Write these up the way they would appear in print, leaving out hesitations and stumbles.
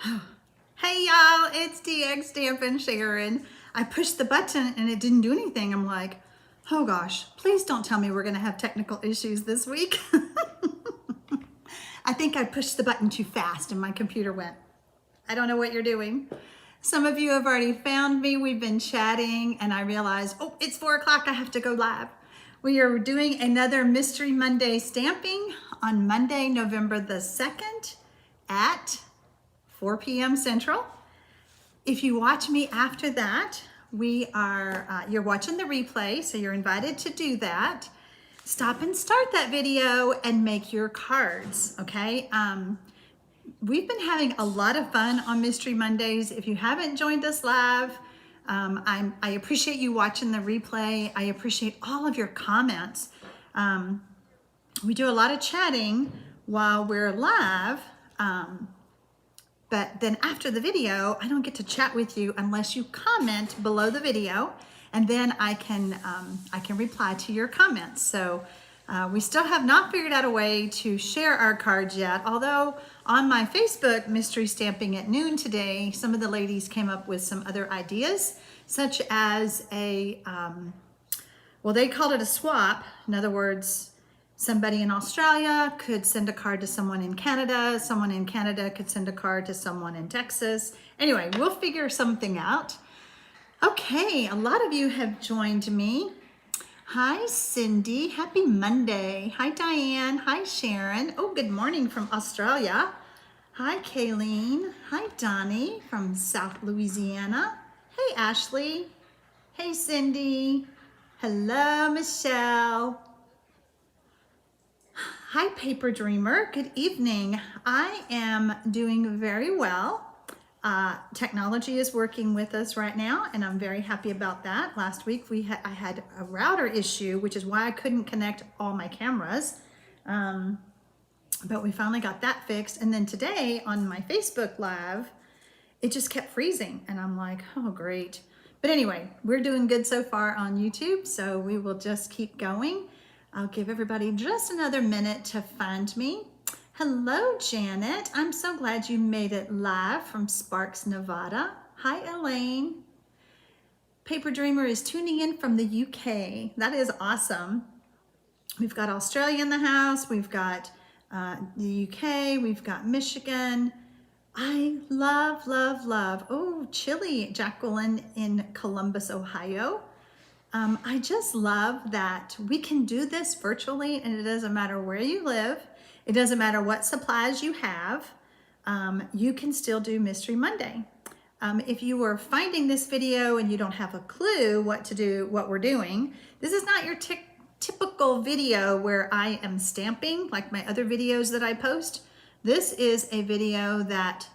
Hey y'all, it's DX Stampin' Sharon. I pushed the button and it didn't do anything. I'm like, oh gosh, please don't tell me we're gonna have technical issues this week. I think I pushed the button too fast and my computer went. I don't know what you're doing. Some of you have already found me. We've been chatting and I realized, oh, it's 4 o'clock, I have to go live. We are doing another Mystery Monday stamping on Monday, November the 2nd at 4 p.m. Central. If you watch me after that, you're watching the replay, so you're invited to do that. Stop and start that video and make your cards, okay? We've been having a lot of fun on Mystery Mondays. If you haven't joined us live, I appreciate you watching the replay. I appreciate all of your comments. We do a lot of chatting while we're live, but then after the video, I don't get to chat with you unless you comment below the video, and then I can reply to your comments. So we still have not figured out a way to share our cards yet, although on my Facebook Mystery Stamping at noon today, some of the ladies came up with some other ideas, such as well, they called it a swap. In other words, somebody in Australia could send a card to someone in Canada could send a card to someone in Texas. Anyway, we'll figure something out. Okay, a lot of you have joined me. Hi, Cindy. Happy Monday. Hi, Diane. Hi, Sharon. Oh, good morning from Australia. Hi, Kayleen. Hi, Donnie from South Louisiana. Hey, Ashley. Hey, Cindy. Hello, Michelle. Hi, Paper Dreamer. Good evening. I am doing very well. Technology is working with us right now, and I'm very happy about that. Last week I had a router issue, which is why I couldn't connect all my cameras. But we finally got that fixed. And then today on my Facebook Live, it just kept freezing. And I'm like, oh, great. But anyway, we're doing good so far on YouTube, so we will just keep going. I'll give everybody just another minute to find me. Hello, Janet. I'm so glad you made it live from Sparks, Nevada. Hi, Elaine. Paper Dreamer is tuning in from the UK. That is awesome. We've got Australia in the house. We've got the UK. We've got Michigan. I love, love, love. Oh, chilly, Jacqueline in Columbus, Ohio. I just love that we can do this virtually, and it doesn't matter where you live. It doesn't matter what supplies you have. You can still do Mystery Monday. If you were finding this video and you don't have a clue what to do, what we're doing, this is not your typical video where I am stamping like my other videos that I post. This is a video that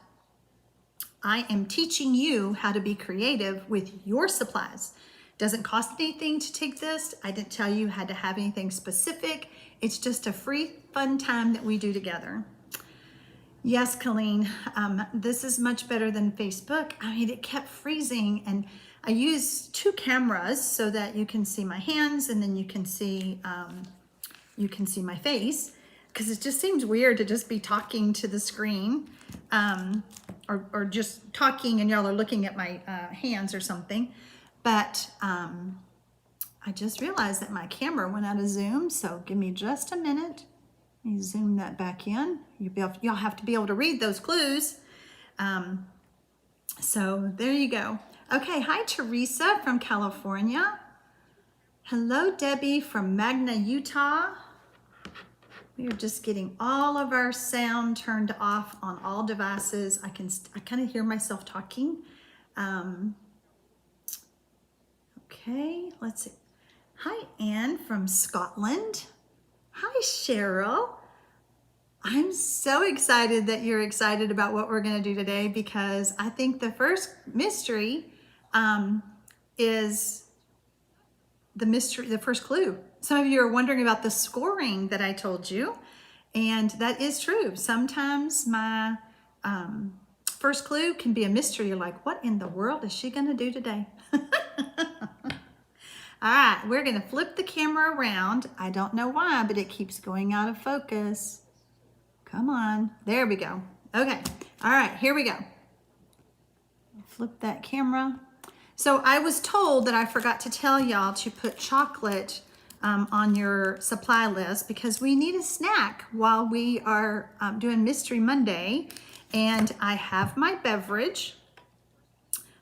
I am teaching you how to be creative with your supplies. Doesn't cost anything to take this. I didn't tell you had to have anything specific. It's just a free, fun time that we do together. Yes, Colleen, this is much better than Facebook. I mean, it kept freezing, and I use 2 cameras so that you can see my hands and then you can see my face, because it just seems weird to just be talking to the screen or just talking and y'all are looking at my hands or something. But I just realized that my camera went out of zoom, so give me just a minute. Let me zoom that back in. Y'all have to be able to read those clues. So there you go. Okay, hi Teresa from California. Hello Debbie from Magna, Utah. We are just getting all of our sound turned off on all devices. I kind of hear myself talking. Okay, let's see. Hi, Anne from Scotland. Hi, Cheryl. I'm so excited that you're excited about what we're going to do today, because I think the first mystery is the first clue. Some of you are wondering about the scoring that I told you, and that is true. Sometimes my first clue can be a mystery. You're like, what in the world is she going to do today? All right, we're gonna flip the camera around. I don't know why, but it keeps going out of focus. Come on, there we go. Okay, all right, here we go. flip that camera. So I was told that I forgot to tell y'all to put chocolate on your supply list because we need a snack while we are doing Mystery Monday. And I have my beverage.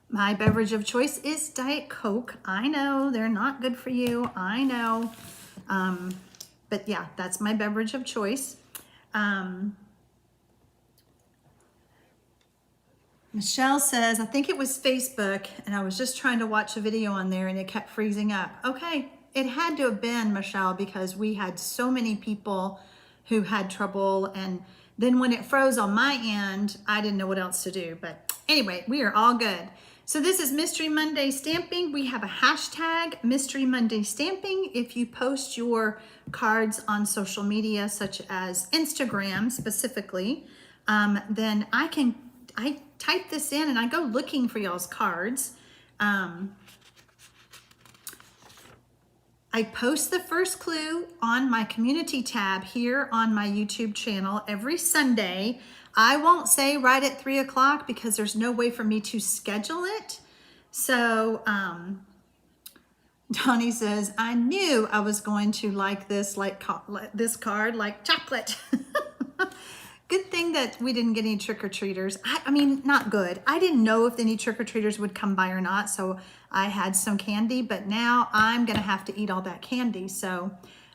My beverage of choice is Diet Coke. I know they're not good for you. I know. But yeah, that's my beverage of choice. Michelle says, I think it was Facebook, and I was just trying to watch a video on there and it kept freezing up. Okay, it had to have been, Michelle, because we had so many people who had trouble, and then when it froze on my end, I didn't know what else to do. But anyway, we are all good. So this is Mystery Monday Stamping. We have a hashtag, Mystery Monday Stamping. If you post your cards on social media, such as Instagram specifically, then I type this in and I go looking for y'all's cards. I post the first clue on my community tab here on my YouTube channel every Sunday. I won't say right at 3 o'clock because there's no way for me to schedule it. So Donnie says, I knew I was going to like this, this card like chocolate. Good thing that we didn't get any trick-or-treaters. I mean, not good. I didn't know if any trick-or-treaters would come by or not, so I had some candy, but now I'm gonna have to eat all that candy. So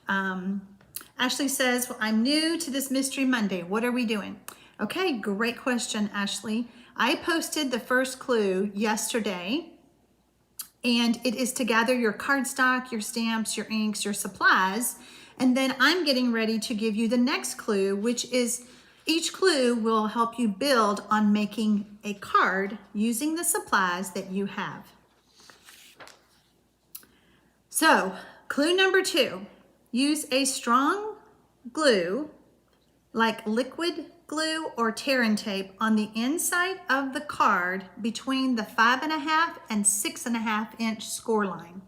Ashley says, well, I'm new to this Mystery Monday. What are we doing? Okay, great question, Ashley. I posted the first clue yesterday, and it is to gather your cardstock, your stamps, your inks, your supplies, and then I'm getting ready to give you the next clue, which is each clue will help you build on making a card using the supplies that you have. So, clue number 2, use a strong glue like liquid glue or tear and tape on the inside of the card between the 5.5 and 6.5 inch score line.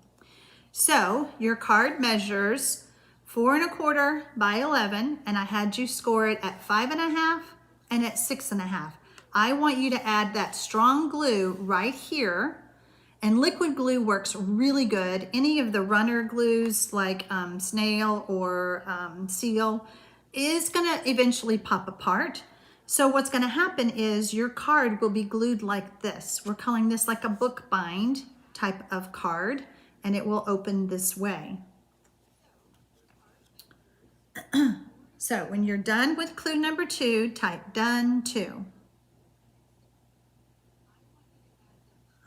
So, your card measures 4.25 by 11, and I had you score it at 5.5 and at 6.5. I want you to add that strong glue right here, and liquid glue works really good. Any of the runner glues like snail or seal is gonna eventually pop apart. So what's gonna happen is your card will be glued like this. We're calling this like a book bind type of card, and it will open this way. So when you're done with clue number 2, type done 2.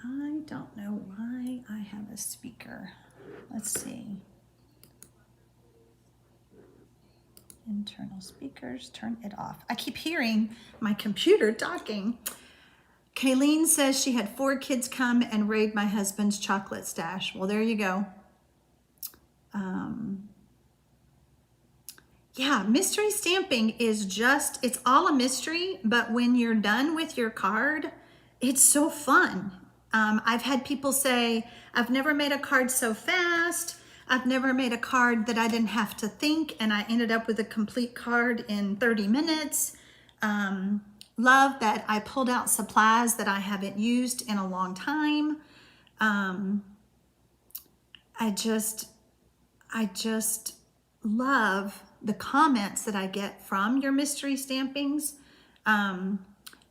I don't know why I have a speaker. Let's see. Internal speakers, turn it off. I keep hearing my computer talking. Kayleen says she had 4 kids come and raid my husband's chocolate stash. Well, there you go. Yeah, mystery stamping is just, it's all a mystery, but when you're done with your card, it's so fun. I've had people say, I've never made a card so fast. I've never made a card that I didn't have to think, and I ended up with a complete card in 30 minutes. Love that I pulled out supplies that I haven't used in a long time. I just love the comments that I get from your mystery stampings.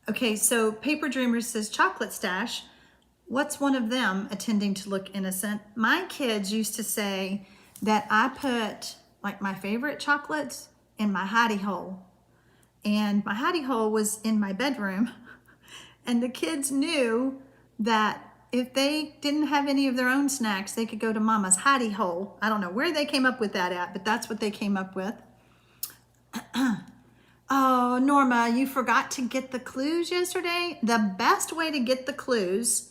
Okay, so Paper Dreamer says, chocolate stash. What's one of them attending to look innocent? My kids used to say that I put like my favorite chocolates in my hidey hole. And my hidey hole was in my bedroom. And the kids knew that if they didn't have any of their own snacks, they could go to Mama's hidey hole. I don't know where they came up with that at, but that's what they came up with. Oh, Norma, you forgot to get the clues yesterday. The best way to get the clues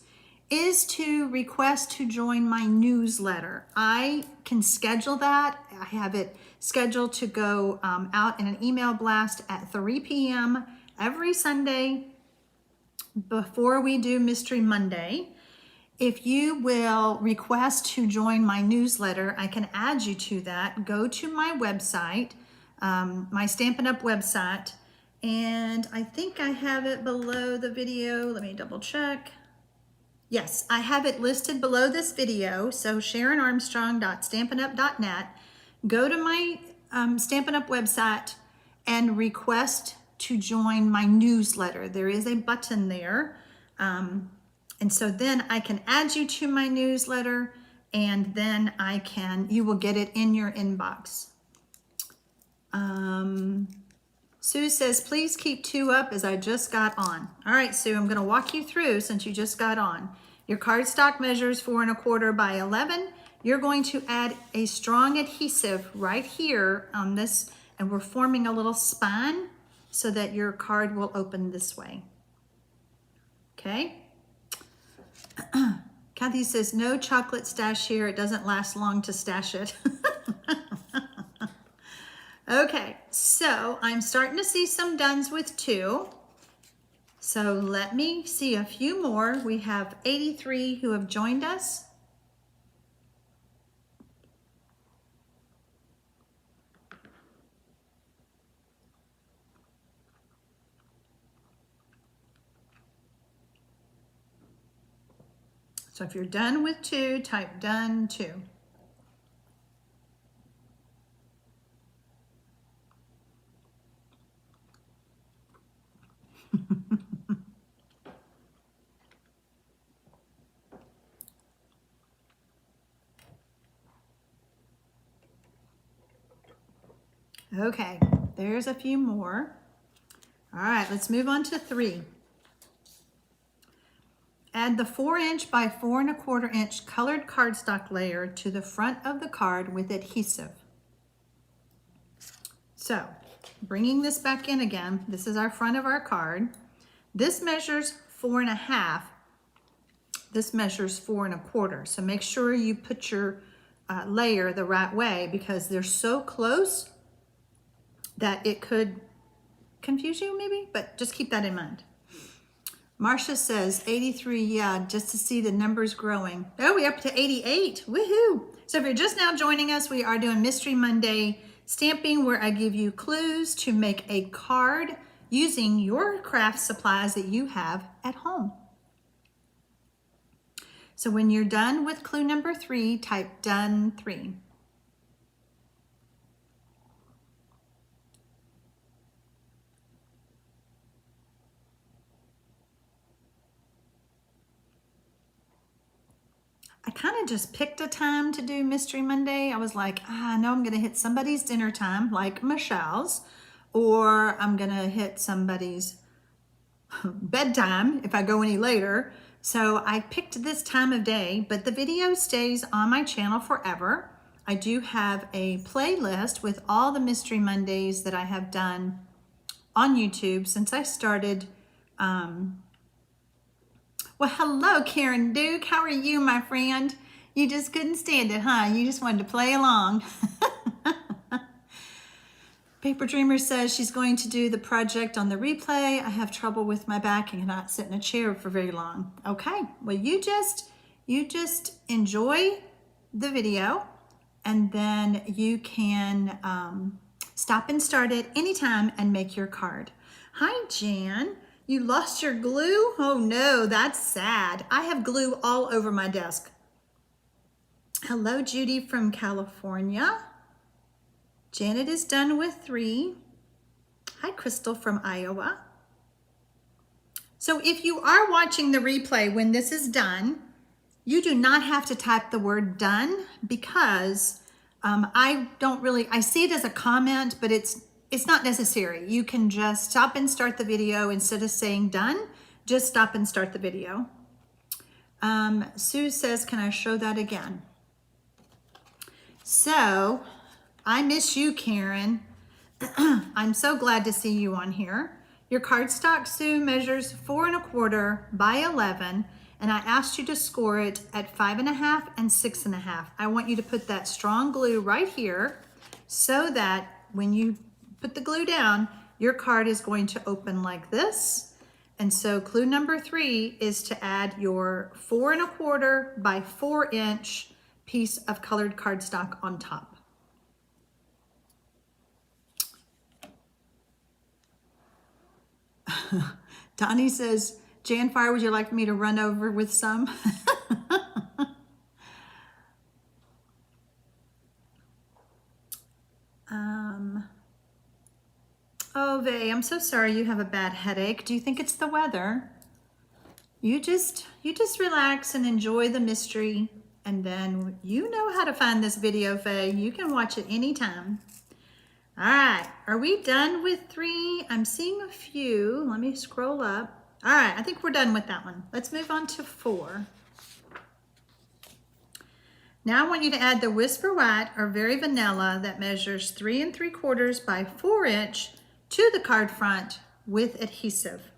is to request to join my newsletter. I can schedule that. I have it scheduled to go out in an email blast at 3 p.m. every Sunday before we do Mystery Monday. If you will request to join my newsletter, I can add you to that. Go to my website, my Stampin' Up! Website, and I think I have it below the video. Let me double check. Yes, I have it listed below this video. So SharonArmstrong.stampinup.net. Go to my Stampin' Up website and request to join my newsletter. There is a button there. And so then I can add you to my newsletter, and then you will get it in your inbox. Sue says, please keep 2 up as I just got on. All right, Sue, I'm gonna walk you through since you just got on. Your cardstock measures 4 1/4 by 11. You're going to add a strong adhesive right here on this, and we're forming a little spine so that your card will open this way. Okay? Kathy says, no chocolate stash here. It doesn't last long to stash it. Okay, so I'm starting to see some dones with 2. So let me see a few more. We have 83 who have joined us. So if you're done with 2, type done 2. Okay, there's a few more. All right, let's move on to 3. Add the 4" by 4 1/4" colored cardstock layer to the front of the card with adhesive. So, bringing this back in again, this is our front of our card. This measures 4 1/2. This measures 4 1/4. So make sure you put your layer the right way, because they're so close that it could confuse you maybe, but just keep that in mind. Marcia says 83, yeah, just to see the numbers growing. Oh, we're up to 88, woohoo. So if you're just now joining us, we are doing Mystery Monday stamping, where I give you clues to make a card using your craft supplies that you have at home. So when you're done with clue number 3, type done 3. I kind of just picked a time to do Mystery Monday. I was like, I know I'm going to hit somebody's dinner time, like Michelle's, or I'm going to hit somebody's bedtime if I go any later. So I picked this time of day, but the video stays on my channel forever. I do have a playlist with all the Mystery Mondays that I have done on YouTube since I started. Well, hello, Karen Duke. How are you, my friend? You just couldn't stand it, huh? You just wanted to play along. Paper Dreamer says she's going to do the project on the replay. I have trouble with my back and cannot sit in a chair for very long. Okay, well, you just enjoy the video, and then you can stop and start it anytime and make your card. Hi, Jan. You lost your glue? Oh no, that's sad. I have glue all over my desk. Hello, Judy from California. Janet is done with 3. Hi, Crystal from Iowa. So if you are watching the replay when this is done, you do not have to type the word done, because I see it as a comment, but it's not necessary. You can just stop and start the video. Instead of saying done, just stop and start the video. Sue says, can I show that again? So, I miss you, Karen. I'm so glad to see you on here. Your cardstock, Sue, measures 4 1/4 by 11, and I asked you to score it at 5 1/2 and 6 1/2. I want you to put that strong glue right here so that when you put the glue down, your card is going to open like this. And so clue number 3 is to add your 4 1/4 by 4" piece of colored cardstock on top. Donnie says, Jan Fire, would you like me to run over with some? Oh, Vay, I'm so sorry you have a bad headache. Do you think it's the weather? You just relax and enjoy the mystery, and then you know how to find this video, Faye. You can watch it anytime. All right, are we done with 3? I'm seeing a few. Let me scroll up. All right, I think we're done with that one. Let's move on to 4. Now I want you to add the Whisper White or Very Vanilla that measures 3 3/4 by 4 inch to the card front with adhesive.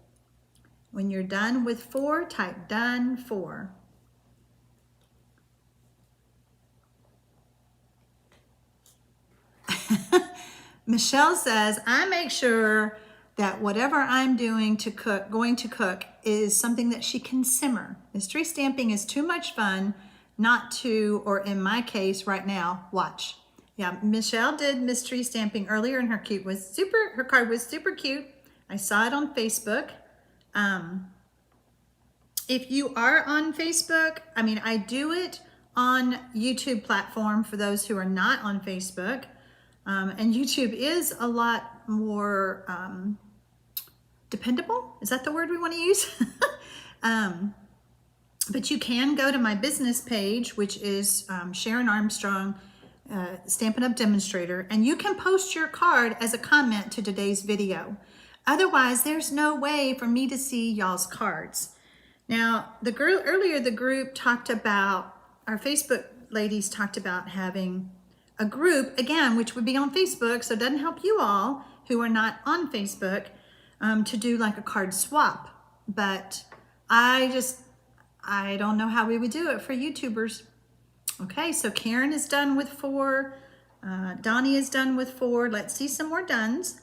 When you're done with 4, type done 4. Michelle says, I make sure that whatever I'm going to cook is something that she can simmer. Mystery stamping is too much fun not to, or in my case right now, watch. Yeah, Michelle did mystery stamping earlier and her card was super cute. I saw it on Facebook. If you are on Facebook, I mean, I do it on YouTube platform for those who are not on Facebook. And YouTube is a lot more dependable. Is that the word we want to use? But you can go to my business page, which is Sharon Armstrong, Stampin' Up! Demonstrator, and you can post your card as a comment to today's video. Otherwise, there's no way for me to see y'all's cards. Now, earlier the group talked about, our Facebook ladies talked about having a group, again, which would be on Facebook, so it doesn't help you all who are not on Facebook, to do like a card swap. But I don't know how we would do it for YouTubers. Okay, so Karen is done with 4. Donnie is done with 4. Let's see some more dones.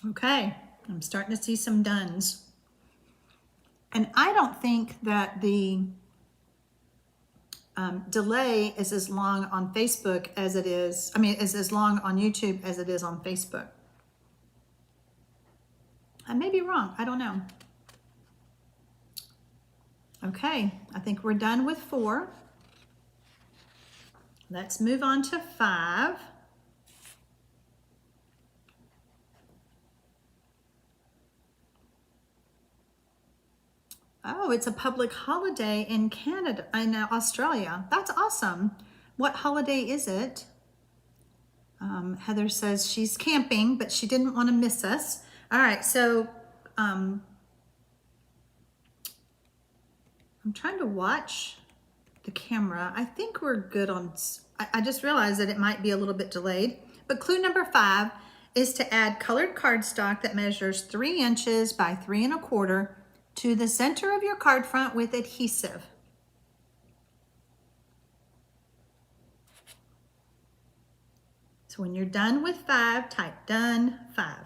Okay, I'm starting to see some dones. And I don't think that the delay is as long on Facebook as it is, is as long on YouTube as it is on Facebook. I may be wrong, I don't know. Okay, I think we're done with 4. Let's move on to 5. Oh, it's a public holiday in Canada, in Australia. That's awesome. What holiday is it? Heather says she's camping, but she didn't want to miss us. All right, so I'm trying to watch the camera. I think we're good on, I just realized that it might be a little bit delayed. But clue number 5 is to add colored cardstock that measures 3 inches by 3 1/4 to the center of your card front with adhesive. So when you're done with 5, type done 5.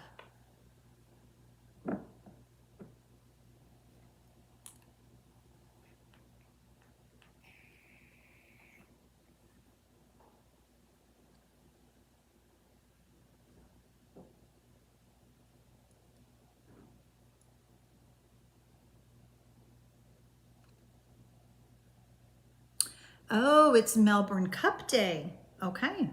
Oh, it's Melbourne Cup Day. Okay.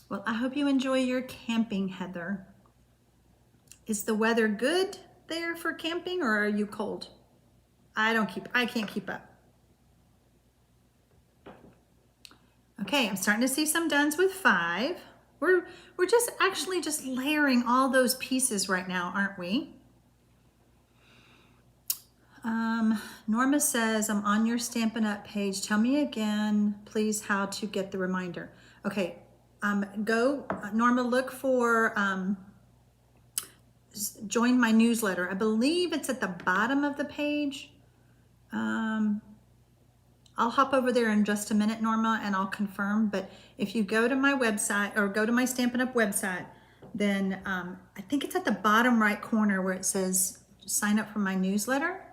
Well, I hope you enjoy your camping, Heather. Is the weather good there for camping, or are you cold? I can't keep up. Okay, I'm starting to see some dones with 5. We're just actually just layering all those pieces right now, aren't we? Norma says, I'm on your Stampin' Up! Page. Tell me again, please, how to get the reminder. Okay, Norma, look for join my newsletter. I believe it's at the bottom of the page. I'll hop over there in just a minute, Norma, and I'll confirm. But if you go to my website or go to my Stampin' Up! Website, then I think it's at the bottom right corner where it says sign up for my newsletter.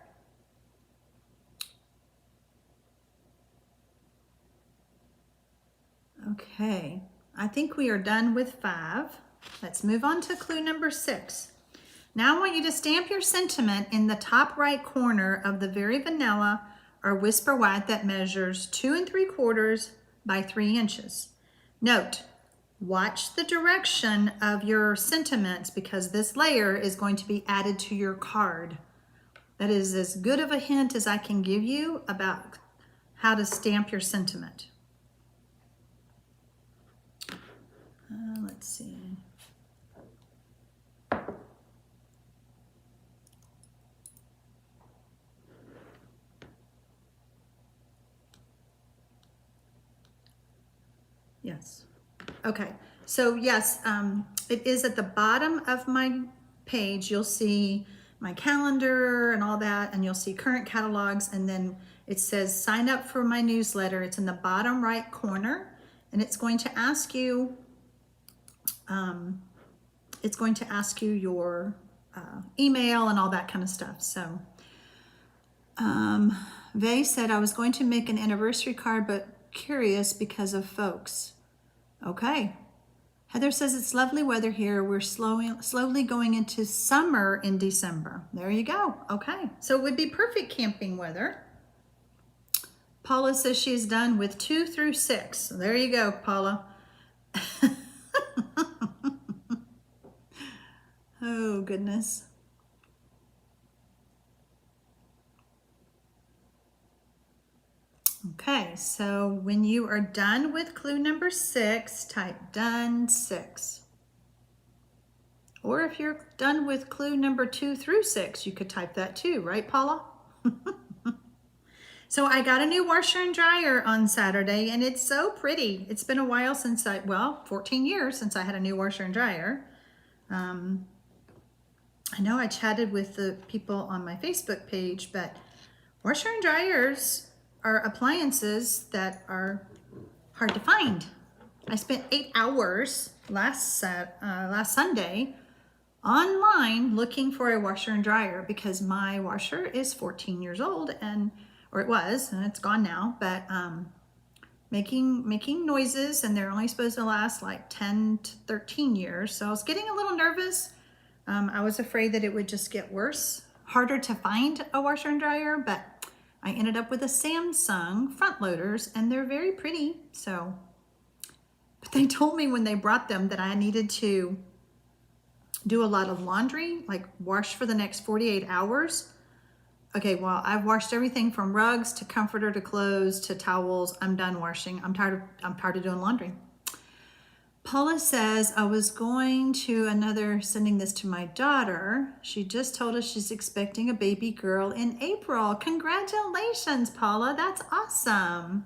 Okay, I think we are done with 5. Let's move on to clue number 6. Now I want you to stamp your sentiment in the top right corner of the Very Vanilla or Whisper White that measures 2 3/4 by 3 inches. Note, watch the direction of your sentiments because this layer is going to be added to your card. That is as good of a hint as I can give you about how to stamp your sentiment. Let's see. Yes. Okay. So yes, it is at the bottom of my page. You'll see my calendar and all that, and you'll see current catalogs, and then it says sign up for my newsletter. It's in the bottom right corner, and it's going to ask you your email and all that kind of stuff. So Vay said, I was going to make an anniversary card, but curious because of folks. Okay. Heather says it's lovely weather here. We're slowly going into summer in December. There you go. Okay. So it would be perfect camping weather. Paula says she's done with 2 through 6. So there you go, Paula. Oh, goodness. Okay, so when you are done with clue number 6, type done 6. Or if you're done with clue number 2 through 6, you could type that too, right, Paula? So I got a new washer and dryer on Saturday, and it's so pretty. It's been a while since 14 years since I had a new washer and dryer. I know I chatted with the people on my Facebook page, but washer and dryers are appliances that are hard to find. I spent 8 hours last Sunday online looking for a washer and dryer because my washer is 14 years old, or it was, and it's gone now, but making noises, and they're only supposed to last like 10 to 13 years. So I was getting a little nervous. I was afraid that it would just get worse, harder to find a washer and dryer, but I ended up with a Samsung front loaders, and they're very pretty. So, but they told me when they brought them that I needed to do a lot of laundry, like wash for the next 48 hours. Okay, well, I've washed everything from rugs to comforter to clothes to towels. I'm done washing. I'm tired of doing laundry. Paula says, I was going to sending this to my daughter. She just told us she's expecting a baby girl in April. Congratulations, Paula. That's awesome.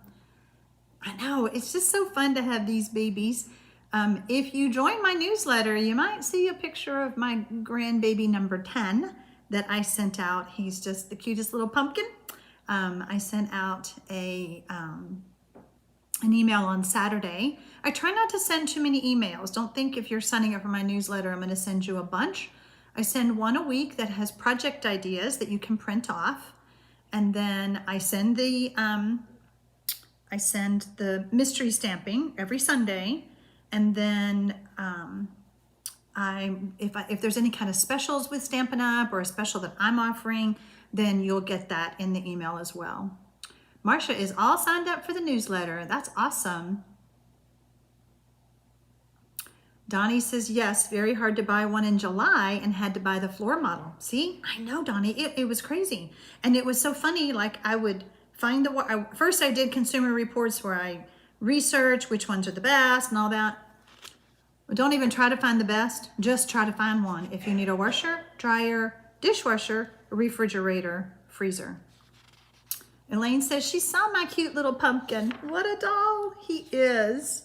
I know, it's just so fun to have these babies. If you join my newsletter, you might see a picture of my grandbaby number 10 that I sent out. He's just the cutest little pumpkin. I sent out an email on Saturday. I try not to send too many emails. Don't think if you're signing up for my newsletter, I'm going to send you a bunch. I send one a week that has project ideas that you can print off. And then I send the mystery stamping every Sunday. And then if there's any kind of specials with Stampin' Up! Or a special that I'm offering, then you'll get that in the email as well. Marcia is all signed up for the newsletter. That's awesome. Donnie says, yes, very hard to buy one in July and had to buy the floor model. See, I know, Donnie, it was crazy. And it was so funny, like I would find first I did consumer reports where I research which ones are the best and all that. But don't even try to find the best, just try to find one. If you need a washer, dryer, dishwasher, refrigerator, freezer. Elaine says she saw my cute little pumpkin. What a doll he is.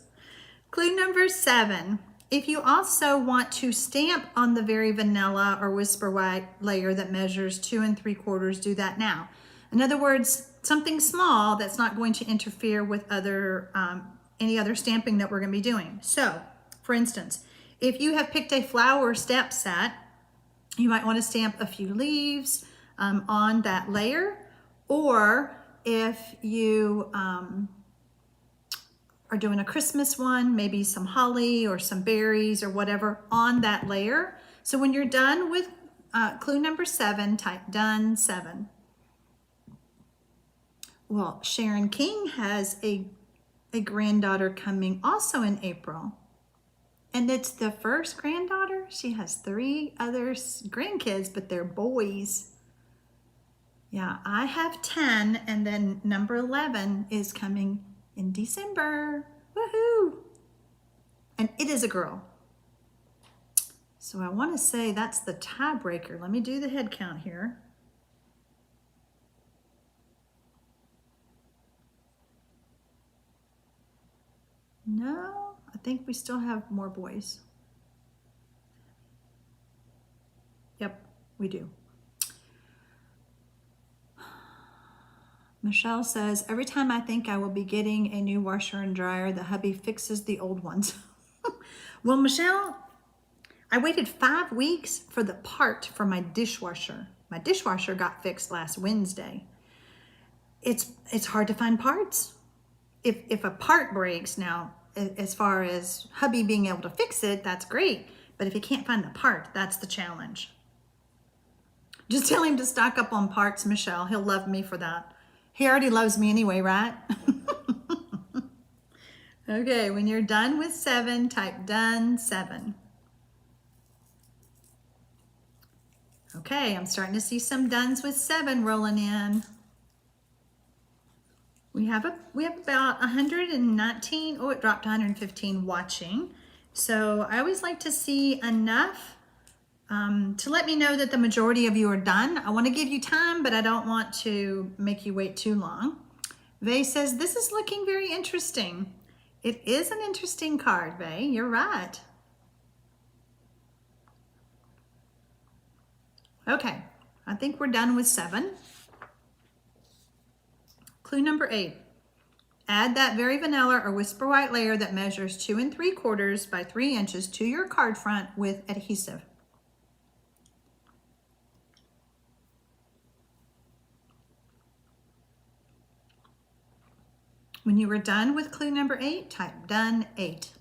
Clue number 7. If you also want to stamp on the Very Vanilla or Whisper White layer that measures 2 3/4, do that now. In other words, something small that's not going to interfere with any other stamping that we're going to be doing. So, for instance, If you have picked a flower stamp set, you might want to stamp a few leaves on that layer, or if you are doing a Christmas one, maybe some holly or some berries or whatever on that layer. So when you're done with clue number 7, type done 7. Well, Sharon King has a granddaughter coming also in April. And it's the first granddaughter. She has 3 other grandkids, but they're boys. Yeah, I have 10, and then number 11 is coming in December. Woohoo! And it is a girl. So I want to say that's the tiebreaker. Let me do the head count here. No, I think we still have more boys. Yep, we do. Michelle says, every time I think I will be getting a new washer and dryer, the hubby fixes the old ones. Well, Michelle, I waited 5 weeks for the part for my dishwasher. My dishwasher got fixed last Wednesday. It's hard to find parts. If a part breaks now, as far as hubby being able to fix it, that's great. But if he can't find the part, that's the challenge. Just tell him to stock up on parts, Michelle. He'll love me for that. He already loves me anyway, right? Okay, when you're done with 7, type done 7. Okay, I'm starting to see some dones with 7 rolling in. We have about 119, oh, it dropped to 115 watching. So I always like to see enough to let me know that the majority of you are done. I want to give you time, but I don't want to make you wait too long. Vay says, this is looking very interesting. It is an interesting card, Vay. You're right. Okay, I think we're done with 7. Clue number 8. Add that very vanilla or whisper white layer that measures 2 3/4 by 3 inches to your card front with adhesive. When you are done with clue number 8, type done 8.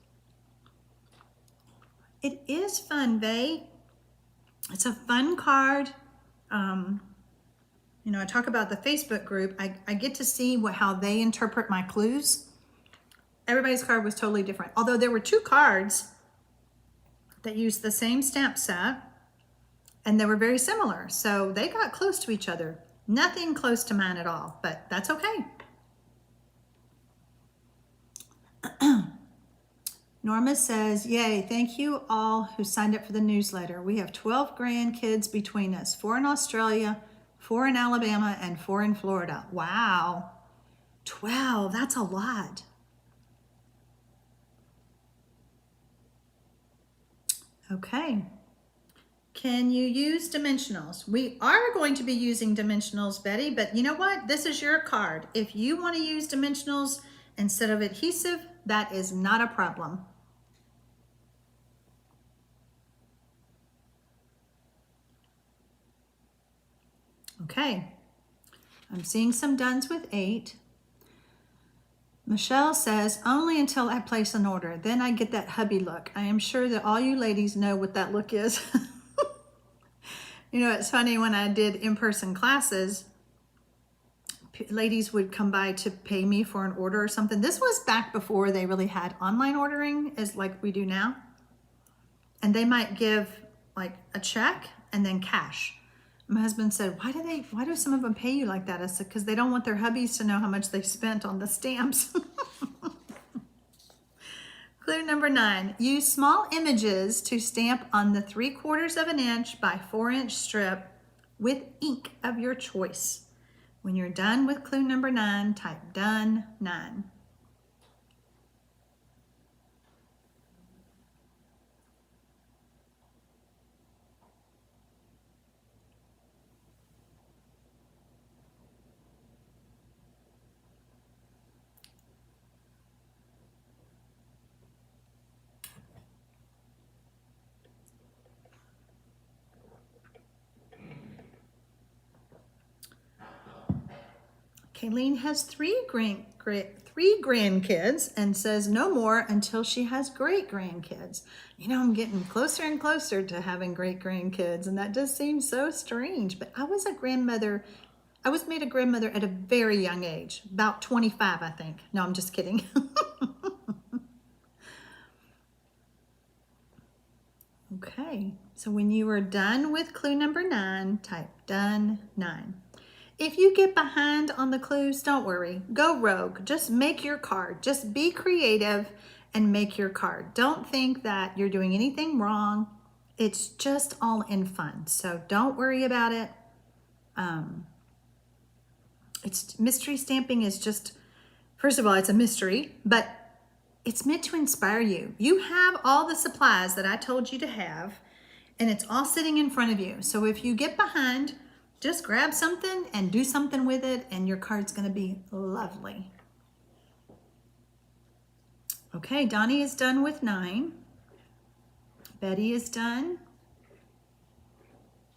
It is fun, Vay. It's a fun card. You know, I talk about the Facebook group. I get to see how they interpret my clues. Everybody's card was totally different. Although there were 2 cards that used the same stamp set, and they were very similar. So they got close to each other. Nothing close to mine at all, but that's okay. Norma says, yay, thank you all who signed up for the newsletter. We have 12 grandkids between us, 4 in Australia, 4 in Alabama, and 4 in Florida. Wow, 12, that's a lot. Okay, can you use dimensionals? We are going to be using dimensionals, Betty, but you know what? This is your card. If you want to use dimensionals instead of adhesive, that is not a problem. Okay, I'm seeing some dones with 8. Michelle says, only until I place an order, then I get that hubby look. I am sure that all you ladies know what that look is. You know, it's funny, when I did in-person classes, ladies would come by to pay me for an order or something. This was back before they really had online ordering as like we do now. And they might give like a check and then cash. My husband said, why do some of them pay you like that? I said, because they don't want their hubbies to know how much they spent on the stamps. Clue number 9, use small images to stamp on the 3/4 of an inch by 4 inch strip with ink of your choice. When you're done with clue number 9, type done 9. Kayleen has three grandkids and says no more until she has great grandkids. You know, I'm getting closer and closer to having great grandkids, and that just seems so strange. But I was a grandmother. I was made a grandmother at a very young age, about 25, I think. No, I'm just kidding. Okay, so when you are done with clue number 9, type done 9. If you get behind on the clues, don't worry. Go rogue. Just make your card. Just be creative and make your card. Don't think that you're doing anything wrong. It's just all in fun. So don't worry about it. It's mystery stamping is just, first of all, it's a mystery, but it's meant to inspire you. You have all the supplies that I told you to have, and it's all sitting in front of you. So if you get behind, just grab something and do something with it, and your card's gonna be lovely. Okay, Donnie is done with 9. Betty is done.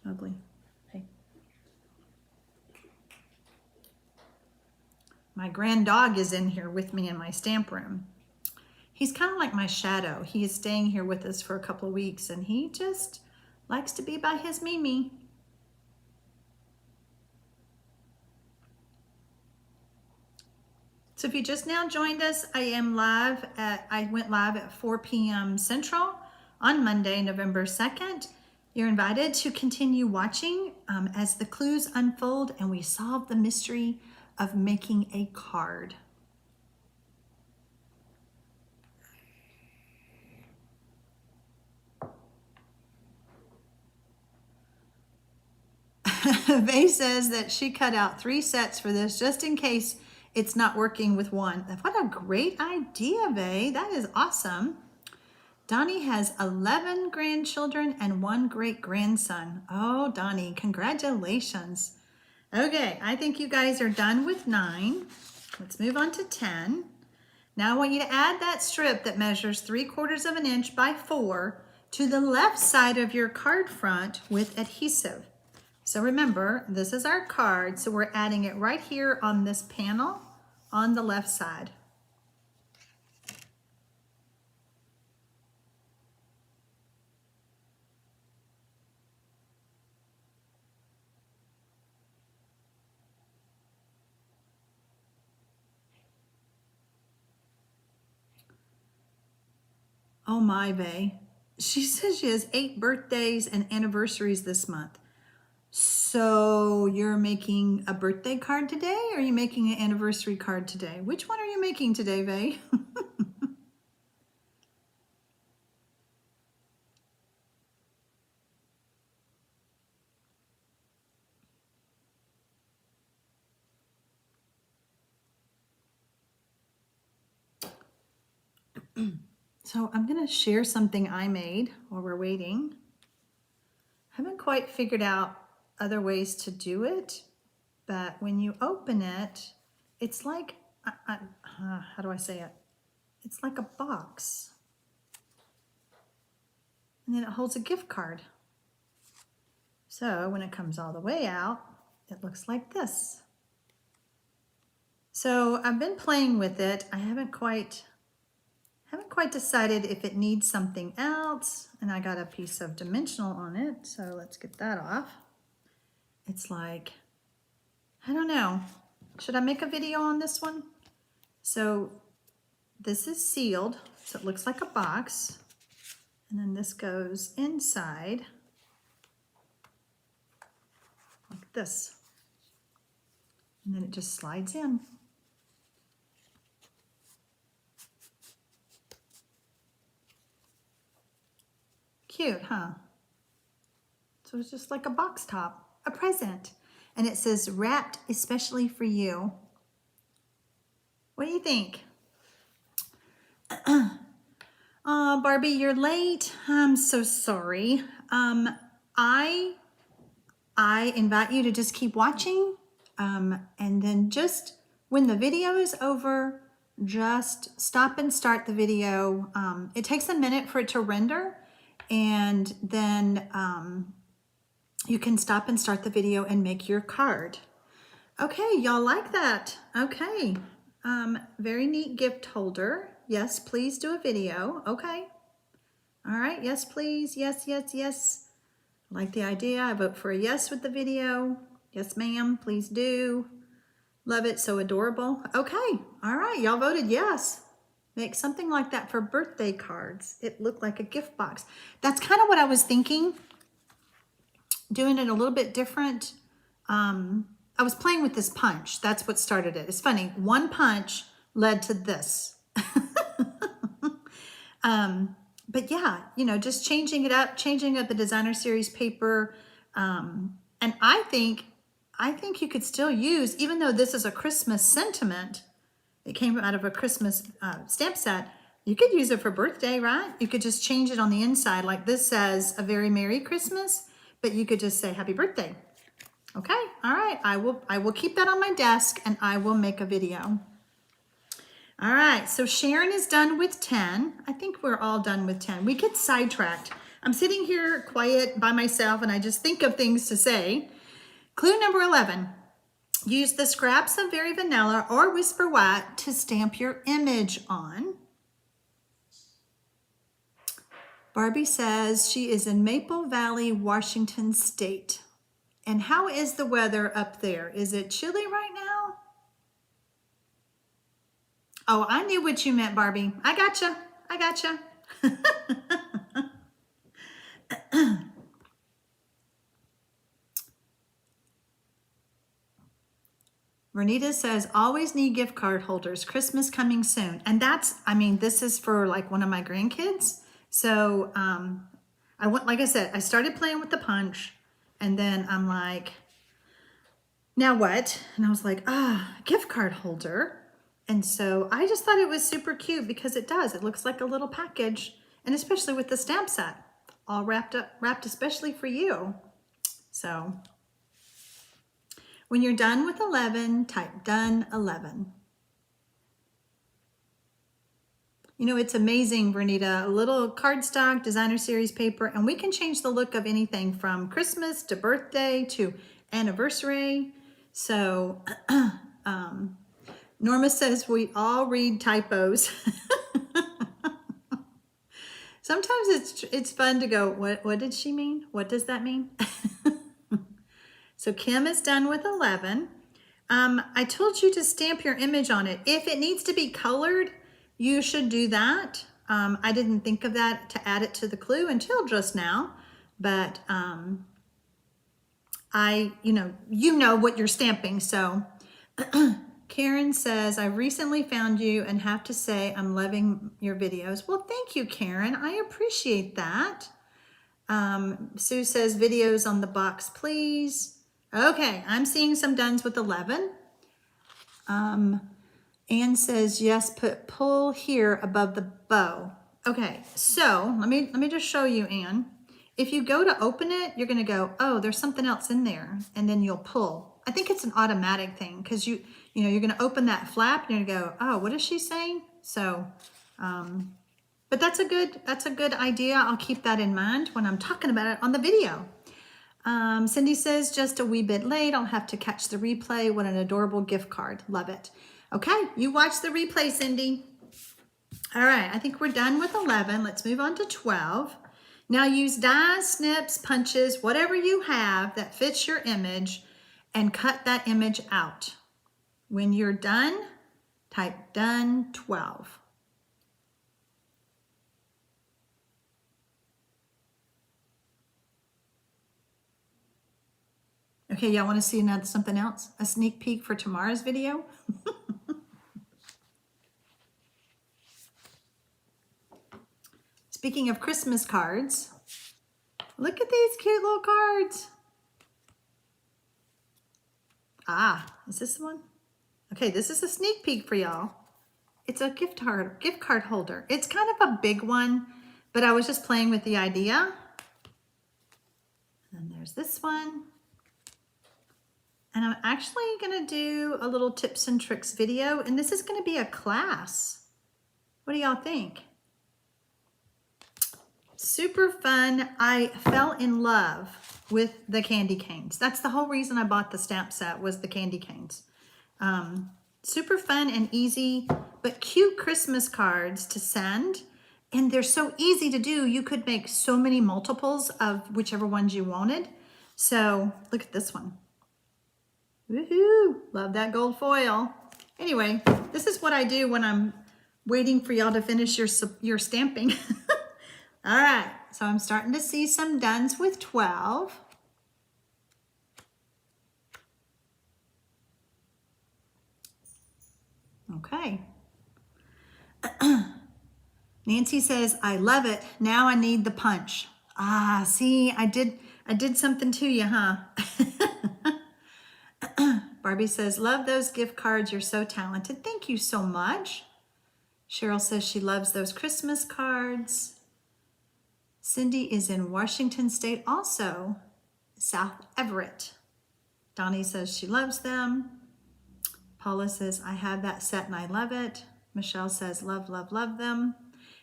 Ugly. Hey. My grand dog is in here with me in my stamp room. He's kind of like my shadow. He is staying here with us for a couple of weeks, and he just likes to be by his Mimi. So if you just now joined us, I went live at 4 p.m. Central on Monday, November 2nd. You're invited to continue watching as the clues unfold and we solve the mystery of making a card. Vay says that she cut out 3 sets for this just in case it's not working with one. What a great idea, Vay. That is awesome. Donnie has 11 grandchildren and 1 great-grandson. Oh, Donnie, congratulations. Okay, I think you guys are done with 9. Let's move on to 10. Now I want you to add that strip that measures 3/4 of an inch by 4 to the left side of your card front with adhesive. So remember, this is our card, so we're adding it right here on this panel on the left side. Oh my, Vay. She says she has 8 birthdays and anniversaries this month. So you're making a birthday card today, or are you making an anniversary card today? Which one are you making today, Vay? So I'm gonna share something I made while we're waiting. Haven't quite figured out other ways to do it, but when you open it, it's like, how do I say it? It's like a box. And then it holds a gift card. So when it comes all the way out, it looks like this. So I've been playing with it. I haven't quite decided if it needs something else, and I got a piece of dimensional on it, so let's get that off. It's like, I don't know. Should I make a video on this one? So this is sealed, so it looks like a box, and then this goes inside like this, and then it just slides in. Cute, huh? So it's just like a box top, a present. And it says, wrapped especially for you. What do you think? Oh, Barbie, you're late. I'm so sorry. I invite you to just keep watching. And then just when the video is over, just stop and start the video. It takes a minute for it to render. And then you can stop and start the video and make your card. Okay, y'all like that. Okay. Very neat gift holder. Yes, please do a video. Okay. All right. Yes, please. Yes, yes, yes. I like the idea. I vote for a yes with the video. Yes, ma'am. Please do. Love it. So adorable. Okay. All right. Y'all voted yes. Make something like that for birthday cards. It looked like a gift box. That's kind of what I was thinking. Doing it a little bit different. I was playing with this punch. That's what started it. It's funny. One punch led to this. But yeah, you know, just changing it up, changing up the designer series paper. And I think you could still use, even though this is a Christmas sentiment, it came out of a Christmas stamp set, you could use it for birthday, right? You could just change it on the inside. Like this says a very Merry Christmas, but you could just say happy birthday. Okay, all right, I will keep that on my desk and I will make a video. All right, so Sharon is done with 10. I think we're all done with 10. We get sidetracked. I'm sitting here quiet by myself and I just think of things to say. Clue number 11, use the scraps of Very Vanilla or Whisper White to stamp your image on. Barbie says she is in Maple Valley, Washington State. And how is the weather up there? Is it chilly right now? Oh, I knew what you meant, Barbie. I gotcha. I gotcha. Renita says, always need gift card holders. Christmas coming soon. And that's, I mean, this is for like one of my grandkids. So I went, like I said, I started playing with the punch and then I'm like, now what? And I was like, gift card holder. And so I just thought it was super cute because it does. It looks like a little package, and especially with the stamp set, all wrapped especially for you. So when you're done with 11, type done 11. You know, it's amazing, Vernita, a little cardstock designer series paper, and we can change the look of anything from Christmas to birthday to anniversary. So, Norma says we all read typos. Sometimes it's fun to go, what did she mean? What does that mean? So Kim is done with 11. I told you to stamp your image on it. If it needs to be colored, you should do that. I didn't think of that to add it to the clue until just now, but you know what you're stamping, so. Karen says, I recently found you and have to say I'm loving your videos. Well, thank you, Karen. I appreciate that. Sue says, videos on the box, please. Okay, I'm seeing some dones with 11. Anne says, yes, put pull here above the bow. Okay, so let me just show you, Anne. If you go to open it, you're gonna go, oh, there's something else in there, and then you'll pull. I think it's an automatic thing because you're gonna open that flap and you're gonna go, oh, what is she saying? So, but that's a good idea. I'll keep that in mind when I'm talking about it on the video. Cindy says, just a wee bit late. I'll have to catch the replay. What an adorable gift card. Love it. Okay, you watch the replay, Cindy. All right, I think we're done with 11. Let's move on to 12. Now use dies, snips, punches, whatever you have that fits your image, and cut that image out. When you're done, type done 12. Okay, y'all want to see something else? A sneak peek for tomorrow's video? Speaking of Christmas cards, look at these cute little cards. Is this one? Okay, this is a sneak peek for y'all. It's a gift card holder. It's kind of a big one, but I was just playing with the idea. And then there's this one. And I'm actually gonna do a little tips and tricks video, and this is gonna be a class. What do y'all think? Super fun. I fell in love with the candy canes. That's the whole reason I bought the stamp set, was the candy canes. Super fun and easy, but cute Christmas cards to send. And they're so easy to do. You could make so many multiples of whichever ones you wanted. So look at this one. Woohoo! Love that gold foil. Anyway, this is what I do when I'm waiting for y'all to finish your stamping. All right, so I'm starting to see some dones with 12. Okay. Nancy says, I love it. Now I need the punch. Ah, see, I did something to you, huh? Barbie says, love those gift cards. You're so talented. Thank you so much. Cheryl says she loves those Christmas cards. Cindy is in Washington State also, South Everett. Donnie says she loves them. Paula says, I have that set and I love it. Michelle says, love, love, love them.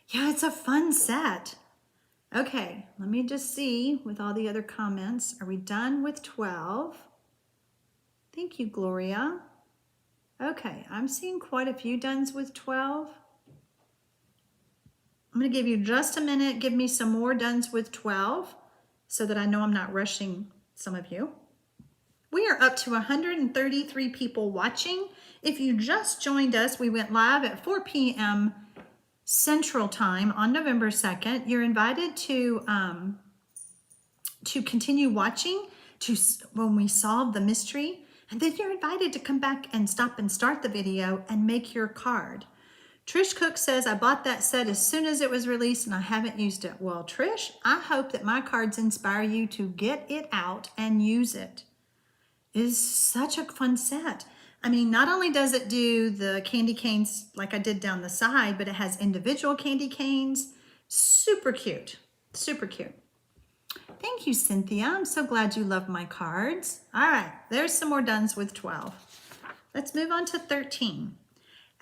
Yeah, it's a fun set. Okay, let me just see with all the other comments. Are we done with 12? Thank you, Gloria. Okay, I'm seeing quite a few dones with 12. I'm going to give you just a minute. Give me some more dones with 12 so that I know I'm not rushing some of you. We are up to 133 people watching. If you just joined us, we went live at 4 p.m. Central Time on November 2nd. You're invited to continue watching when we solve the mystery. And then you're invited to come back and stop and start the video and make your card. Trish Cook says, I bought that set as soon as it was released and I haven't used it. Well, Trish, I hope that my cards inspire you to get it out and use it. It is such a fun set. I mean, not only does it do the candy canes like I did down the side, but it has individual candy canes. Super cute, super cute. Thank you, Cynthia. I'm so glad you love my cards. All right, there's some more dones with 12. Let's move on to 13.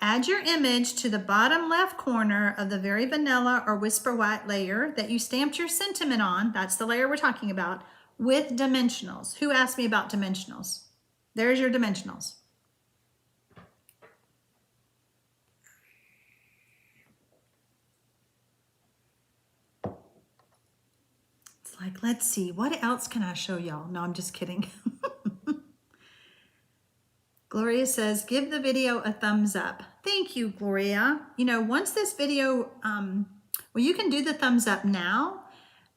Add your image to the bottom left corner of the very vanilla or whisper white layer that you stamped your sentiment on. That's the layer we're talking about, with dimensionals. Who asked me about dimensionals? There's your dimensionals. It's like, let's see, what else can I show y'all? No, I'm just kidding. Gloria says, give the video a thumbs up. Thank you, Gloria. You know, once this video, well, you can do the thumbs up now.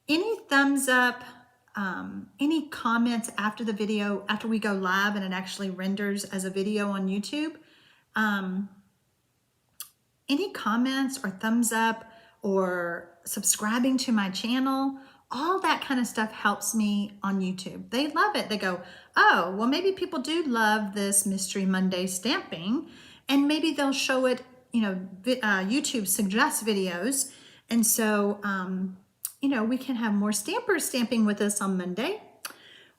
Any thumbs up, any comments after the video, after we go live and it actually renders as a video on YouTube, any comments or thumbs up or subscribing to my channel, all that kind of stuff helps me on YouTube. They love it. They go, oh, well, maybe people do love this Mystery Monday stamping, and maybe they'll show it, you know, YouTube suggests videos. And so, you know, we can have more stampers stamping with us on Monday.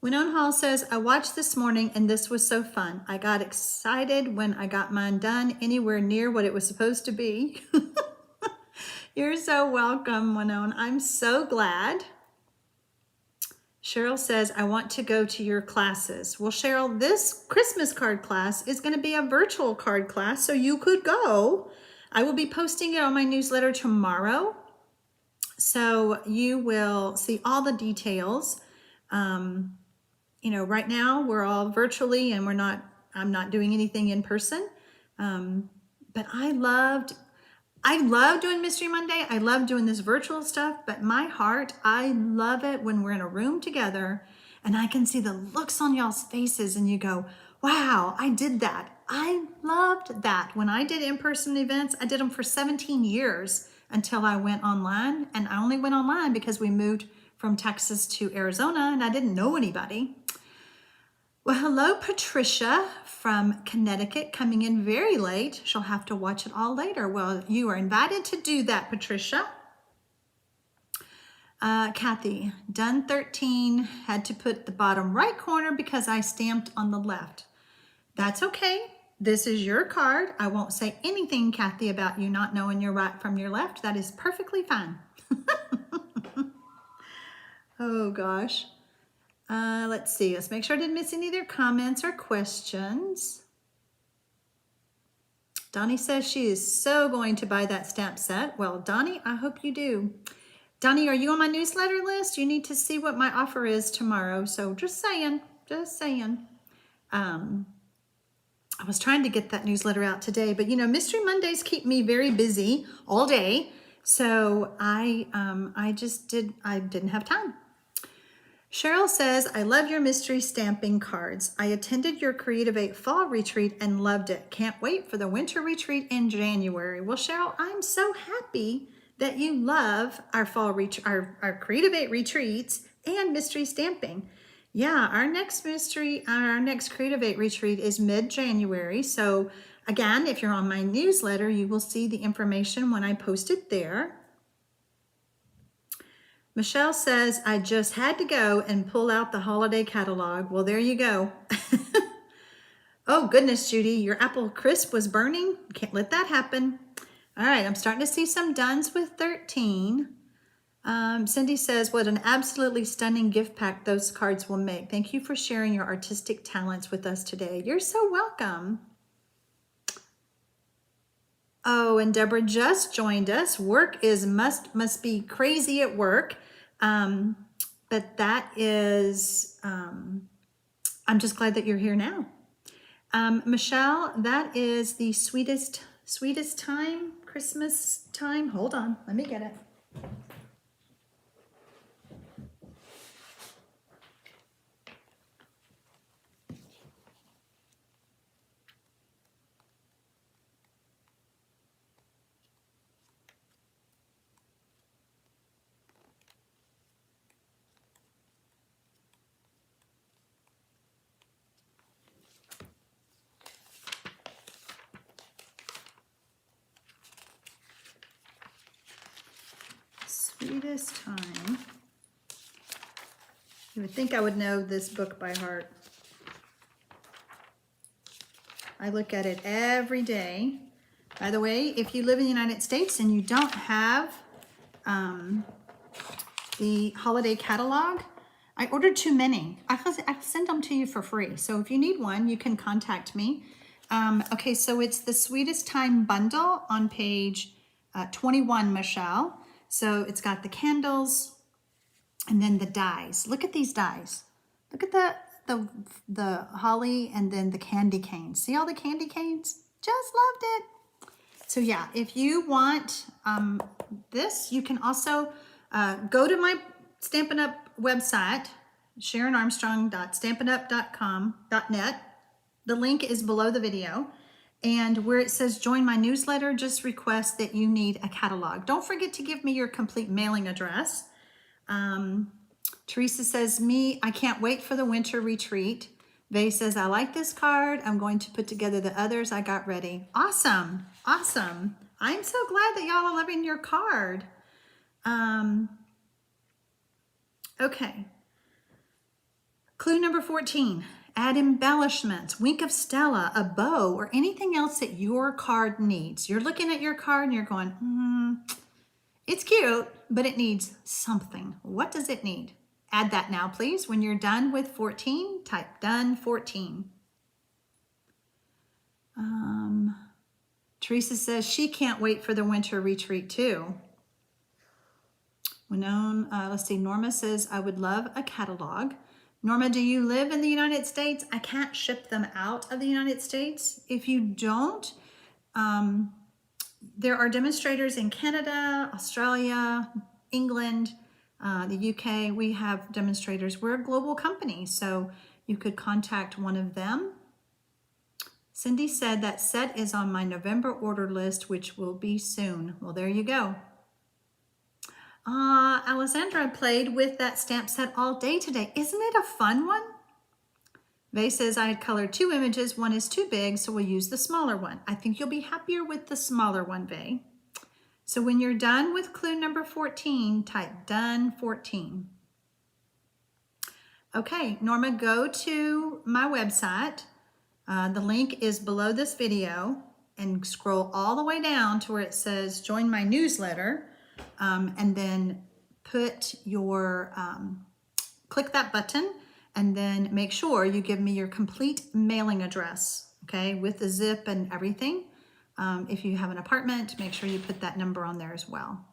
Winona Hall says, I watched this morning and this was so fun. I got excited when I got mine done anywhere near what it was supposed to be. You're so welcome, Winona. I'm so glad. Cheryl says, I want to go to your classes. Well, Cheryl, this Christmas card class is going to be a virtual card class, so you could go. I will be posting it on my newsletter tomorrow, so you will see all the details. You know, right now we're all virtually and I'm not doing anything in person. But I love doing Mystery Monday. I love doing this virtual stuff, but my heart, I love it when we're in a room together and I can see the looks on y'all's faces and you go, wow, I did that. I loved that. When I did in-person events, I did them for 17 years until I went online. And I only went online because we moved from Texas to Arizona and I didn't know anybody. Well, hello, Patricia from Connecticut, coming in very late. She'll have to watch it all later. Well, you are invited to do that, Patricia. Kathy, done 13, had to put the bottom right corner because I stamped on the left. That's okay. This is your card. I won't say anything, Kathy, about you not knowing your right from your left. That is perfectly fine. Oh, gosh. Let's see. Let's make sure I didn't miss any of their comments or questions. Donnie says she is so going to buy that stamp set. Well, Donnie, I hope you do. Donnie, are you on my newsletter list? You need to see what my offer is tomorrow. So just saying, just saying. I was trying to get that newsletter out today, but you know, Mystery Mondays keep me very busy all day. So I didn't have time. Cheryl says, I love your mystery stamping cards. I attended your Creative 8 fall retreat and loved it. Can't wait for the winter retreat in January. Well, Cheryl, I'm so happy that you love our fall our Creative 8 retreats and mystery stamping. Yeah, our next Creative 8 retreat is mid-January. So again, if you're on my newsletter, you will see the information when I post it there. Michelle says, I just had to go and pull out the holiday catalog. Well, there you go. Oh, goodness, Judy, your apple crisp was burning. You can't let that happen. All right, I'm starting to see some dones with 13. Cindy says, what an absolutely stunning gift pack those cards will make. Thank you for sharing your artistic talents with us today. You're so welcome. Oh, and Deborah just joined us. Work is must be crazy at work. But that is, I'm just glad that you're here now. Michelle, that is the sweetest time, Christmas time. Hold on, let me get it. Sweetest time. You would think I would know this book by heart. I look at it every day. By the way, if you live in the United States and you don't have the holiday catalog, I ordered too many. I'll send them to you for free. So if you need one, you can contact me. Okay, so it's the Sweetest Time bundle on page 21, Michelle. So it's got the candles and then the dies. Look at these dies. Look at the holly and then the candy canes. See all the candy canes? Just loved it. So yeah, if you want this, you can also go to my Stampin' Up website, SharonArmstrong.stampin'up.net. The link is below the video. And where it says join my newsletter, just request that you need a catalog. Don't forget to give me your complete mailing address. Teresa says, I can't wait for the winter retreat. Vay says, I like this card. I'm going to put together the others I got ready. Awesome. Awesome. I'm so glad that y'all are loving your card. Okay. Clue number 14. Add embellishments, wink of Stella, a bow, or anything else that your card needs. You're looking at your card and you're going, it's cute, but it needs something. What does it need? Add that now, please. When you're done with 14, type done 14. Teresa says she can't wait for the winter retreat too. Let's see, Norma says, I would love a catalog. Norma, do you live in the United States? I can't ship them out of the United States. If you don't, there are demonstrators in Canada, Australia, England, the UK. We have demonstrators. We're a global company, so you could contact one of them. Cindy said that set is on my November order list, which will be soon. Well, there you go. Alessandra played with that stamp set all day today. Isn't it a fun one? Vay says, I had colored 2 images. One is too big, so we'll use the smaller one. I think you'll be happier with the smaller one, Vay. So when you're done with clue number 14, type done 14. Okay, Norma, go to my website. The link is below this video, and scroll all the way down to where it says join my newsletter. And then put your, click that button And then make sure you give me your complete mailing address, okay, with the zip and everything. If you have an apartment, make sure you put that number on there as well.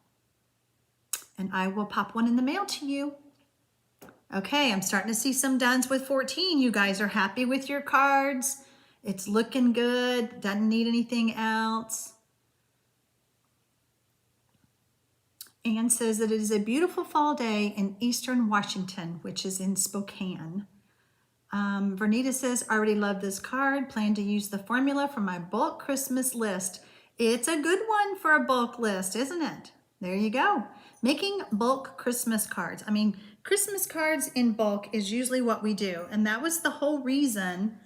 And I will pop one in the mail to you. Okay, I'm starting to see some dones with 14. You guys are happy with your cards. It's looking good. Doesn't need anything else. Anne says that it is a beautiful fall day in Eastern Washington, which is in Spokane. Vernita says, I already love this card. Plan to use the formula for my bulk Christmas list. It's a good one for a bulk list, isn't it? There you go. Making bulk Christmas cards. I mean, Christmas cards in bulk is usually what we do. And that was the whole reason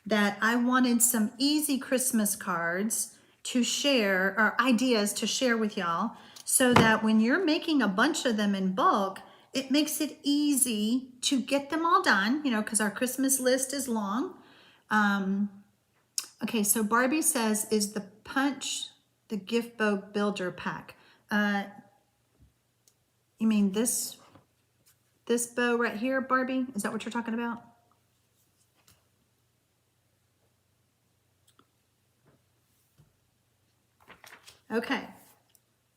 that I wanted some easy Christmas cards to share, or ideas to share with y'all, so that when you're making a bunch of them in bulk, it makes it easy to get them all done, you know, because our Christmas list is long. Okay, so Barbie says, is the punch the gift bow builder pack? You mean this bow right here, Barbie? Is that what you're talking about? Okay,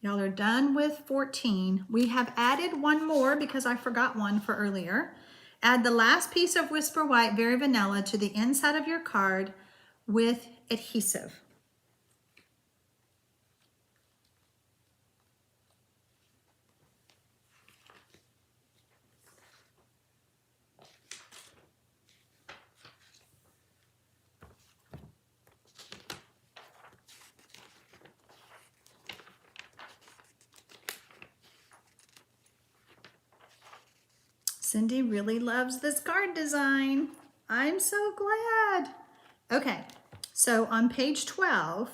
y'all are done with 14. We have added one more because I forgot one for earlier. Add the last piece of Whisper White Very Vanilla to the inside of your card with adhesive. Cindy really loves this card design. I'm so glad. Okay, so on page 12,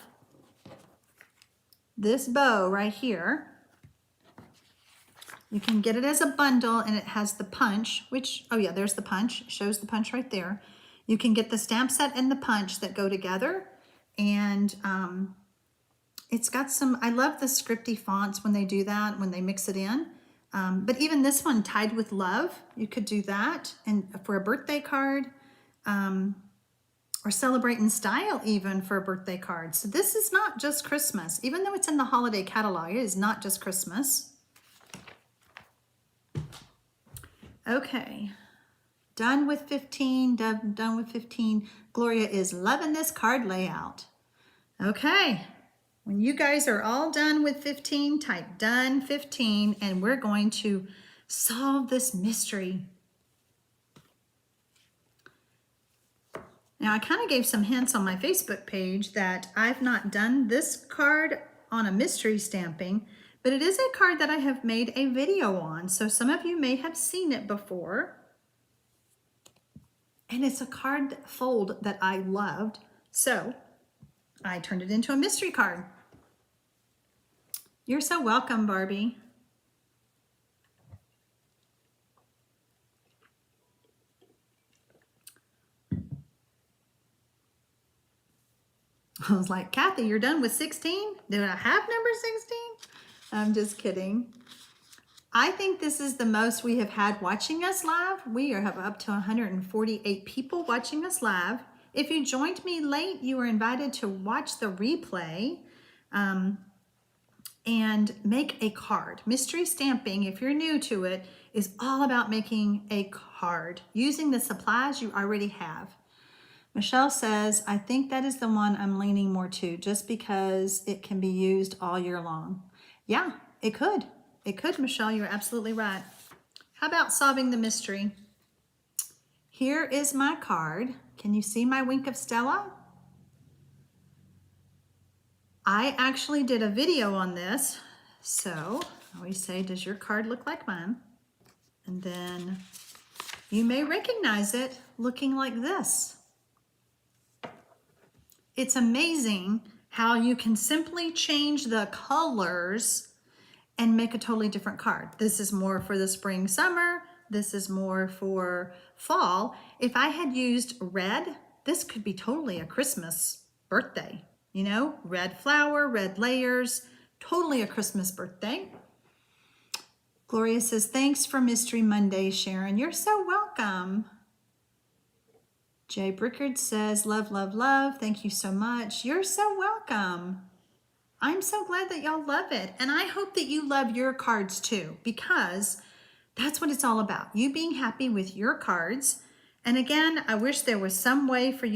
this bow right here, you can get it as a bundle and it has the punch, which, oh yeah, there's the punch. It shows the punch right there. You can get the stamp set and the punch that go together. And it's got some, I love the scripty fonts when they do that, when they mix it in. But even this one, Tied with Love, you could do that and for a birthday card, or Celebrate in Style even for a birthday card. So this is not just Christmas. Even though it's in the holiday catalog, it is not just Christmas. Okay, done with 15, done with 15. Gloria is loving this card layout. Okay. When you guys are all done with 15, type done 15, and we're going to solve this mystery. Now, I kind of gave some hints on my Facebook page that I've not done this card on a mystery stamping, but it is a card that I have made a video on, so some of you may have seen it before. And it's a card fold that I loved, so I turned it into a mystery card. You're so welcome, Barbie. I was like, Kathy, you're done with 16? Do I have number 16? I'm just kidding. I think this is the most we have had watching us live. We have up to 148 people watching us live. If you joined me late, you are invited to watch the replay and make a card. Mystery stamping, if you're new to it, is all about making a card using the supplies you already have. Michelle says, I think that is the one I'm leaning more to just because it can be used all year long. Yeah, it could. It could, Michelle. You're absolutely right. How about solving the mystery? Here is my card. Can you see my wink of Stella? I actually did a video on this. So I always say, does your card look like mine? And then you may recognize it looking like this. It's amazing how you can simply change the colors and make a totally different card. This is more for the spring, summer. This is more for fall. If I had used red, this could be totally a Christmas birthday. You know, red flower, red layers, totally a Christmas birthday. Gloria says, thanks for Mystery Monday, Sharon. You're so welcome. Jay Brickard says, love, love, love. Thank you so much. You're so welcome. I'm so glad that y'all love it. And I hope that you love your cards too, because that's what it's all about. You being happy with your cards. And again, I wish there was some way for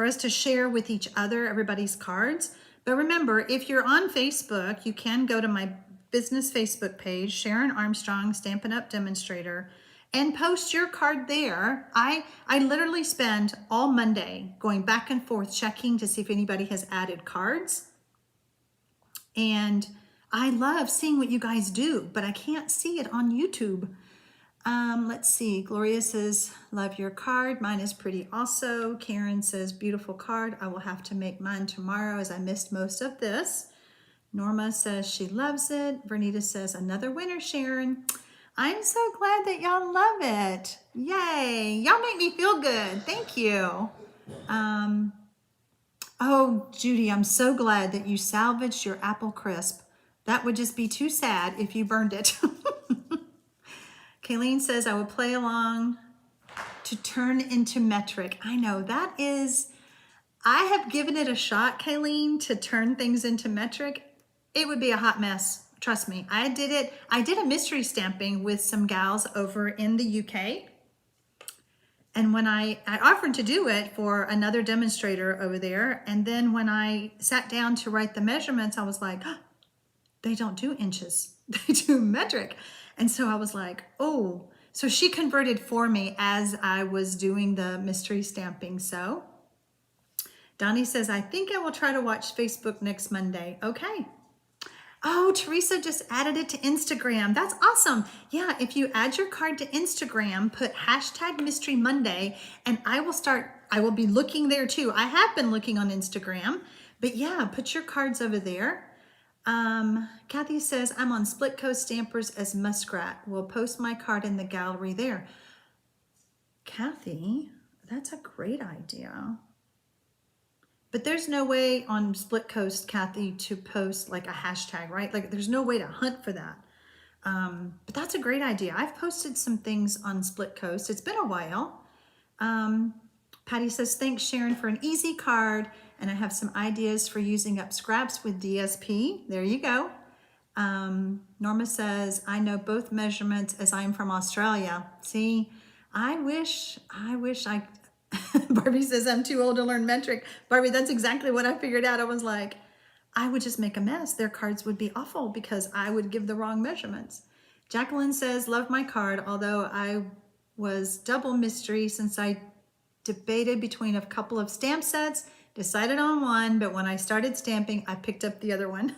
us to share with each other everybody's cards. But remember, if you're on Facebook, you can go to my business Facebook page, Sharon Armstrong, Stampin' Up! Demonstrator, and post your card there. I literally spend all Monday going back and forth checking to see if anybody has added cards. And I love seeing what you guys do, but I can't see it on YouTube. Let's see. Gloria says, love your card. Mine is pretty also. Karen says, beautiful card. I will have to make mine tomorrow as I missed most of this. Norma says she loves it. Vernita says, another winner, Sharon. I'm so glad that y'all love it. Yay. Y'all make me feel good. Thank you. Oh, Judy, I'm so glad that you salvaged your apple crisp. That would just be too sad if you burned it. Kayleen says, I will play along to turn into metric. I know that is, I have given it a shot, Kayleen, to turn things into metric. It would be a hot mess. Trust me. I did it. I did a mystery stamping with some gals over in the UK. And when I offered to do it for another demonstrator over there. And then when I sat down to write the measurements, I was like, oh, they don't do inches. They do metric. And so I was like, oh, so she converted for me as I was doing the mystery stamping. So Donnie says, I think I will try to watch Facebook next Monday. Okay. Oh, Teresa just added it to Instagram. That's awesome. Yeah, if you add your card to Instagram, put hashtag Mystery Monday, and I will be looking there too. I have been looking on Instagram, but yeah, put your cards over there. Kathy says, I'm on Split Coast Stampers as Muskrat. We'll post my card in the gallery there. Kathy, that's a great idea. But there's no way on Split Coast, Kathy, to post like a hashtag, right? Like there's no way to hunt for that. But that's a great idea. I've posted some things on Split Coast. It's been a while. Patty says, thanks, Sharon, for an easy card. And I have some ideas for using up scraps with DSP. There you go. Norma says, I know both measurements as I'm from Australia. See, I wish I, Barbie says, I'm too old to learn metric. Barbie, that's exactly what I figured out. I was like, I would just make a mess. Their cards would be awful because I would give the wrong measurements. Jacqueline says, love my card, although I was double mystery since I debated between a couple of stamp sets, decided on one, but when I started stamping, I picked up the other one.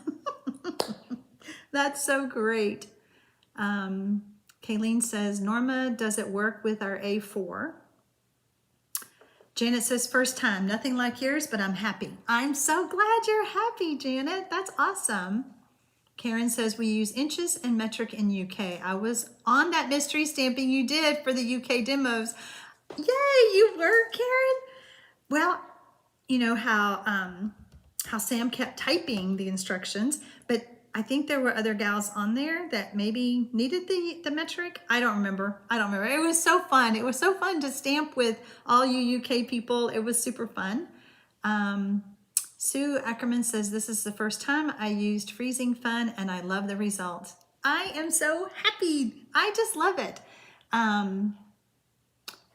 That's so great. Kayleen says, Norma, does it work with our A4? Janet says, first time, nothing like yours, but I'm happy. I'm so glad you're happy, Janet. That's awesome. Karen says, we use inches and metric in UK. I was on that mystery stamping you did for the UK demos. Yay, you were, Karen? Well, you know how Sam kept typing the instructions, but I think there were other gals on there that maybe needed the metric. I don't remember. It was so fun. It was so fun to stamp with all you UK people. It was super fun. Sue Ackerman says, this is the first time I used Freezing Fun and I love the results. I am so happy. I just love it.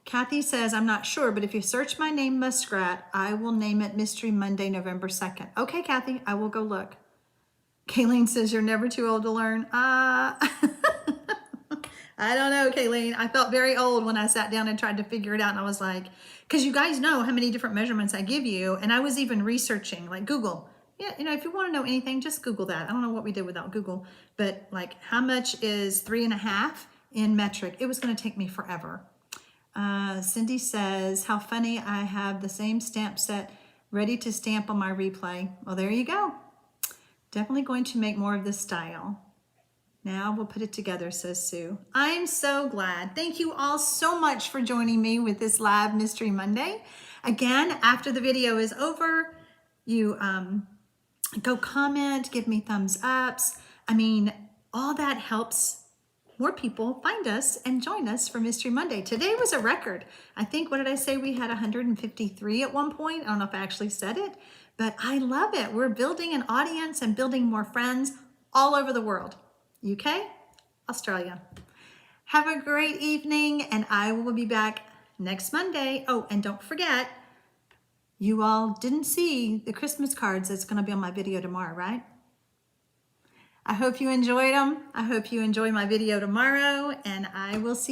Kathy says, I'm not sure, but if you search my name, Muskrat, I will name it Mystery Monday, November 2nd. Okay, Kathy, I will go look. Kayleen says, you're never too old to learn. I don't know, Kayleen. I felt very old when I sat down and tried to figure it out. And I was like, because you guys know how many different measurements I give you. And I was even researching, like Google. Yeah, you know, if you want to know anything, just Google that. I don't know what we did without Google. But like, how much is 3.5 in metric? It was going to take me forever. Cindy says, how funny, I have the same stamp set ready to stamp on my replay. Well, there you go. Definitely going to make more of this style. Now we'll put it together, says Sue. I'm so glad. Thank you all so much for joining me with this live Mystery Monday. Again, after the video is over, you go comment, give me thumbs ups. I mean, all that helps more people find us and join us for Mystery Monday. Today was a record. I think, what did I say? We had 153 at one point. I don't know if I actually said it, but I love it. We're building an audience and building more friends all over the world. UK, Australia. Have a great evening, and I will be back next Monday. Oh, and don't forget, you all didn't see the Christmas cards that's going to be on my video tomorrow, right? I hope you enjoyed them. I hope you enjoy my video tomorrow, and I will see you.